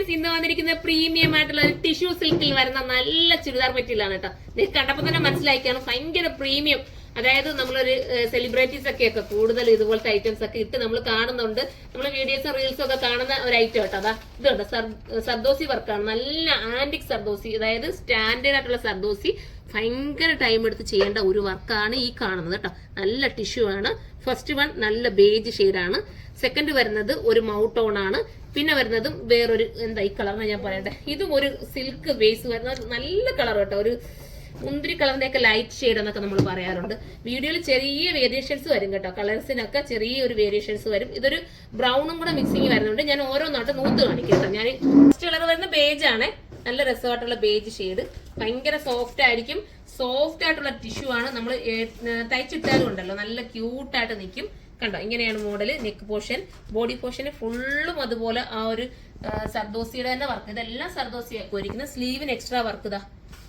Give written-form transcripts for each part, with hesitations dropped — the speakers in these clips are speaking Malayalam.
ഫ്രണ്ട്സ്, ഇന്ന് വന്നിരിക്കുന്ന പ്രീമിയം ആയിട്ടുള്ള ഒരു ടിഷ്യൂ സിൽക്കിൽ വരുന്ന നല്ല ചുരിദാർ മെറ്റീരിയലാണ് കേട്ടോ. നിങ്ങൾക്ക് കണ്ടപ്പോൾ തന്നെ മനസ്സിലാക്കിയാണ് ഭയങ്കര പ്രീമിയം. അതായത് നമ്മളൊരു സെലിബ്രിറ്റീസ് ഒക്കെ കൂടുതൽ ഇതുപോലത്തെ ഐറ്റംസ് ഒക്കെ ഇട്ട് നമ്മൾ കാണുന്നുണ്ട്. നമ്മൾ വീഡിയോസും റീൽസും ഒക്കെ കാണുന്ന ഒരു ഐറ്റം കേട്ടോ. അതാ ഇത് കേട്ടോ, സർദോസി വർക്കാണ്. നല്ല ആന്റിക് സർദോസി, അതായത് സ്റ്റാൻഡേർഡ് ആയിട്ടുള്ള സർദോസി. ഭയങ്കര ടൈം എടുത്ത് ചെയ്യേണ്ട ഒരു വർക്കാണ് ഈ കാണുന്നത് കേട്ടോ. നല്ല ടിഷ്യൂ ആണ്. ഫസ്റ്റ് വൺ നല്ല ബേജ് ഷെയ്ഡാണ്. സെക്കൻഡ് വരുന്നത് ഒരു മൗട്ടോൺ ആണ്. പിന്നെ വരുന്നതും വേറൊരു എന്താ ഈ കളറിന് ഞാൻ പറയട്ടെ, ഇതും ഒരു സിൽക്ക് ബേസ് വരുന്ന നല്ല കളർ കേട്ടോ. ഒരു മുന്തിരി കളറിന്റെ ഒക്കെ ലൈറ്റ് ഷെയ്ഡ് എന്നൊക്കെ നമ്മൾ പറയാറുണ്ട്. വീഡിയോയിൽ ചെറിയ വേരിയേഷൻസ് വരും കേട്ടോ. കളേഴ്സിനൊക്കെ ചെറിയൊരു വേരിയേഷൻസ് വരും. ഇതൊരു ബ്രൗണും കൂടെ മിക്സിങ് വരുന്നുണ്ട്. ഞാൻ ഓരോന്നായിട്ട് നൂത്ത് കാണിക്കാം കേട്ടോ. ഞാൻ ഫസ്റ്റ് കളർ വരുന്ന ബേജ് ആണ്. നല്ല രസമായിട്ടുള്ള ബേജ് ഷെയ്ഡ്. ഭയങ്കര സോഫ്റ്റ് ആയിരിക്കും. സോഫ്റ്റ് ആയിട്ടുള്ള ടിഷ്യൂ ആണ്. നമ്മൾ തയ്ച്ചിട്ടാലും ഉണ്ടല്ലോ നല്ല ക്യൂട്ടായിട്ട് നിൽക്കും. കണ്ടോ, ഇങ്ങനെയാണ് മോഡല്. നെക്ക് പോർഷൻ, ബോഡി പോർഷന് ഫുള്ളും അതുപോലെ ആ ഒരു സർദോസിയുടെ തന്നെ വർക്ക്. ഇതെല്ലാം സർദോസിയൊക്കെ ഒരുക്കുന്നത്. സ്ലീവിന് എക്സ്ട്രാ വർക്ക് ഇതാ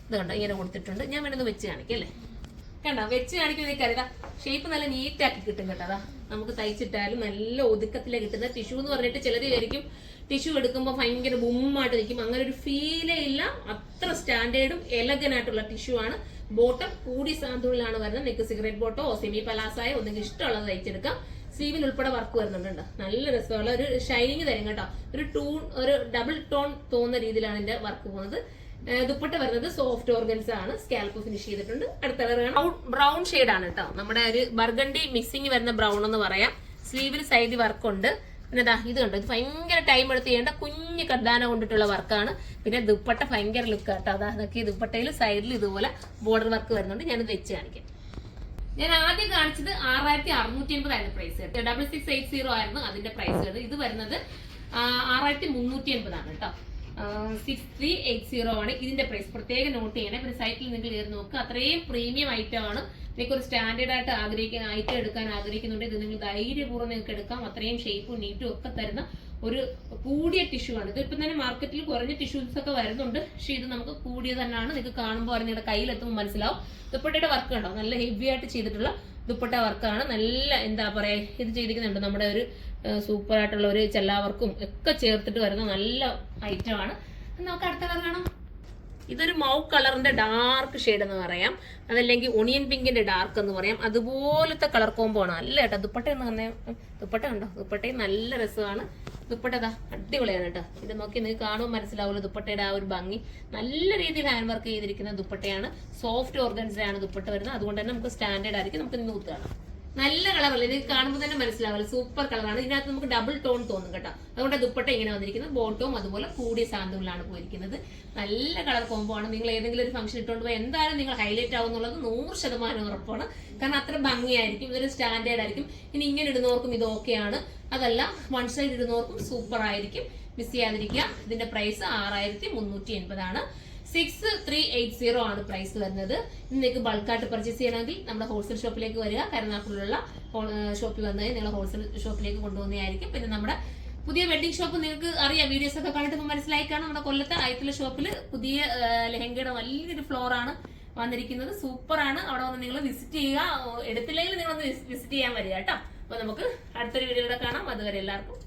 ഇത് കണ്ടോ ഇങ്ങനെ കൊടുത്തിട്ടുണ്ട്. ഞാൻ വേണമെന്ന് വെച്ച് കാണിക്കാം അല്ലേ. കണ്ടോ, വെച്ച് കാണിക്കുന്ന എനിക്കറിയാം. ഷേപ്പ് നല്ല നീറ്റാക്കി കിട്ടും കേട്ടോ. അതാ നമുക്ക് തയ്ച്ചിട്ടാലും നല്ല ഒതുക്കത്തിലെ കിട്ടുന്ന ടിഷ്യൂ എന്ന് പറഞ്ഞിട്ട് ചിലർ വിചാരിക്കും ടിഷ്യൂ എടുക്കുമ്പോൾ ഭയങ്കര ബുമ്മായിട്ട് നിൽക്കും. അങ്ങനെ ഒരു ഫീലേ ഇല്ല. അത്ര സ്റ്റാൻഡേർഡും എലഗൻ ആയിട്ടുള്ള ടിഷ്യൂ ആണ്. ബോട്ടം കൂടി സാന്തുള്ളിലാണ് വരുന്നത്. നെക്ക് സിഗരറ്റ് ബോട്ടോ സെമി പലാസായോ ഒന്നെങ്കിൽ ഇഷ്ടമുള്ളത് തയ്ച്ചെടുക്കാം. സ്ലീവിൽ ഉൾപ്പെടെ വർക്ക് വരുന്നുണ്ട്. നല്ല രസമുള്ള ഒരു ഷൈനിങ് തരും കേട്ടോ. ഒരു ഡബിൾ ടോൺ തോന്നുന്ന രീതിയിലാണ് ഇതിന്റെ വർക്ക് പോകുന്നത്. ദുപ്പട്ട വരുന്നത് സോഫ്റ്റ് ഓർഗൻസ് ആണ്. സ്കാൽപ്പ് ഫിനിഷ് ചെയ്തിട്ടുണ്ട്. അടുത്ത കളർ ബ്രൗൺ ഷെയ്ഡ് ആണ് കേട്ടോ. നമ്മുടെ ഒരു ബർഗണ്ടി മിക്സിങ് വരുന്ന ബ്രൗൺ എന്ന് പറയാം. സ്ലീവിൽ സൈഡ് വർക്ക് ഉണ്ട്. പിന്നെ ഇത് കണ്ടോ, ഇത് ഭയങ്കര ടൈം എടുത്ത് ചെയ്യേണ്ട കുഞ്ഞു കർദാന കൊണ്ടിട്ടുള്ള വർക്കാണ്. പിന്നെ ദുപ്പട്ട ഭയങ്കര ലുക്ക് കേട്ടോ. അതൊക്കെ ദുപ്പട്ടയിൽ സൈഡിൽ ഇതുപോലെ ബോർഡർ വർക്ക് വരുന്നുണ്ട്. ഞാനിത് വെച്ച് കാണിക്കാം. ഞാൻ ആദ്യം കാണിച്ചത് 6650 ആയിരുന്നു പ്രൈസ്. 6680 ആയിരുന്നു അതിന്റെ പ്രൈസ്. ഇത് വരുന്നത് 6380 ആണ് കേട്ടോ. 6380 ആണ് ഇതിന്റെ പ്രൈസ്. പ്രത്യേകം നോട്ട് ചെയ്യണേ. പിന്നെ സൈറ്റിൽ നിങ്ങൾ കയറി നോക്കുക. അത്രയും പ്രീമിയം ഐറ്റം ആണ്. നിങ്ങൾക്ക് ഒരു സ്റ്റാൻഡേർഡ് ആയിട്ട് ഐറ്റം എടുക്കാൻ ആഗ്രഹിക്കുന്നുണ്ട്, ഇത് നിങ്ങൾ ധൈര്യപൂർവ്വം നിങ്ങൾക്ക് എടുക്കാം. അത്രയും ഷേപ്പും നീറ്റും ഒക്കെ തരുന്ന ഒരു കൂടിയ ടിഷ്യൂ ആണ്. ഇതിപ്പം തന്നെ മാർക്കറ്റിൽ കുറഞ്ഞ ടിഷ്യൂസ് ഒക്കെ വരുന്നുണ്ട്. പക്ഷെ ഇത് നമുക്ക് കൂടിയ തന്നെയാണ്. നിങ്ങൾക്ക് കാണുമ്പോൾ നിങ്ങളുടെ കയ്യിലെത്തുമ്പോൾ മനസ്സിലാവും. ദുപ്പട്ടയുടെ വർക്ക് ഉണ്ടോ, നല്ല ഹെവി ആയിട്ട് ചെയ്തിട്ടുള്ള ദുപ്പട്ട വർക്കാണ്. നല്ല എന്താ പറയാ, ഇത് ചെയ്തിരിക്കുന്നുണ്ട് നമ്മുടെ ഒരു സൂപ്പർ ആയിട്ടുള്ള ഒരു ചെല്ലാവർക്കും ഒക്കെ ചേർത്തിട്ട് വരുന്ന നല്ല ഐറ്റം ആണ്. നമുക്ക് അടുത്ത കളർ കാണാം. ഇതൊരു മൗ കളറിന്റെ ഡാർക്ക് ഷെയ്ഡ് എന്ന് പറയാം, അതല്ലെങ്കിൽ ഒണിയൻ പിങ്കിന്റെ ഡാർക്ക് എന്ന് പറയാം. അതുപോലത്തെ കളർ കോംബോ ആണ്. നല്ല കേട്ടോ. ദുപ്പട്ട എന്ന് പറഞ്ഞാൽ ദുപ്പട്ട കണ്ടോ, ദുപ്പട്ടയും നല്ല രസമാണ്. ദുപ്പട്ട ഇതാ അടിപൊളിയാണ് കേട്ടോ. ഇത് നോക്കി നിങ്ങൾക്ക് കാണുമ്പോൾ മനസ്സിലാവുമല്ലോ ദുപ്പട്ടയുടെ ആ ഒരു ഭംഗി. നല്ല രീതിയിൽ ഹാൻഡ് വർക്ക് ചെയ്തിരിക്കുന്ന ദുപ്പട്ടയാണ്. സോഫ്റ്റ് ഓർഗൻസിലാണ് ദുപ്പട്ട വരുന്നത്. അതുകൊണ്ട് തന്നെ നമുക്ക് സ്റ്റാൻഡേർഡ് ആയിരിക്കും. നമുക്ക് നൂത്ത് കാണാം. നല്ല കളറല്ലേ, ഇത് കാണുമ്പോൾ തന്നെ മനസ്സിലാവില്ല. സൂപ്പർ കളറാണ്. ഇതിനകത്ത് നമുക്ക് ഡബിൾ ടോൺ തോന്നും കേട്ടോ. അതുകൊണ്ട് ദുപ്പട്ട ഇങ്ങനെ വന്നിരിക്കുന്നത്. ബോട്ടവും അതുപോലെ കൂടിയ സാന്തുകളിലാണ് പോയിരിക്കുന്നത്. നല്ല കളർ കോംബോ ആണ്. നിങ്ങൾ ഏതെങ്കിലും ഒരു ഫംഗ്ഷൻ ഇട്ടുകൊണ്ട് പോയി എന്തായാലും നിങ്ങൾ ഹൈലൈറ്റ് ആവും എന്നുള്ളത് 100% ഉറപ്പാണ്. കാരണം അത്ര ഭംഗിയായിരിക്കും. ഇതൊരു സ്റ്റാൻഡേർഡ് ആയിരിക്കും. ഇനി ഇങ്ങനെ ഇടുന്നവർക്കും ഇത് ഓക്കെയാണ്. അതല്ല വൺ സൈഡ് ഇടുന്നവർക്കും സൂപ്പർ ആയിരിക്കും. മിസ് ചെയ്യാതിരിക്കുക. ഇതിന്റെ പ്രൈസ് 6380 ആണ്. 6380 ആണ് പ്രൈസ് വരുന്നത്. നിങ്ങൾക്ക് ബൾക്കായിട്ട് പർച്ചേസ് ചെയ്യണമെങ്കിൽ നമ്മുടെ ഹോൾസെയിൽ ഷോപ്പിലേക്ക് വരിക. കരുനാഗപ്പള്ളിയിലുള്ള ഷോപ്പിൽ വന്നാൽ നിങ്ങൾ ഹോൾസെയിൽ ഷോപ്പിലേക്ക് കൊണ്ടുപോകുന്നതായിരിക്കും. പിന്നെ നമ്മുടെ പുതിയ വെഡിങ് ഷോപ്പ് നിങ്ങൾക്ക് അറിയാം, വീഡിയോസ് ഒക്കെ കണ്ടിട്ട് മനസ്സിലായി കാണും. നമ്മുടെ കൊല്ലത്തെ ആയത്തുള്ള ഷോപ്പിൽ പുതിയ ലെഹങ്കയുടെ വലിയൊരു ഫ്ലോർ ആണ് വന്നിരിക്കുന്നത്. സൂപ്പർ ആണ്. അവിടെ വന്ന് നിങ്ങൾ വിസിറ്റ് ചെയ്യുക. എടുത്തില്ലെങ്കിൽ നിങ്ങൾ ഒന്ന് വിസിറ്റ് ചെയ്യാൻ വരിക കേട്ടോ. അപ്പൊ നമുക്ക് അടുത്തൊരു വീഡിയോയുടെ കാണാം. അതുവരെ എല്ലാവർക്കും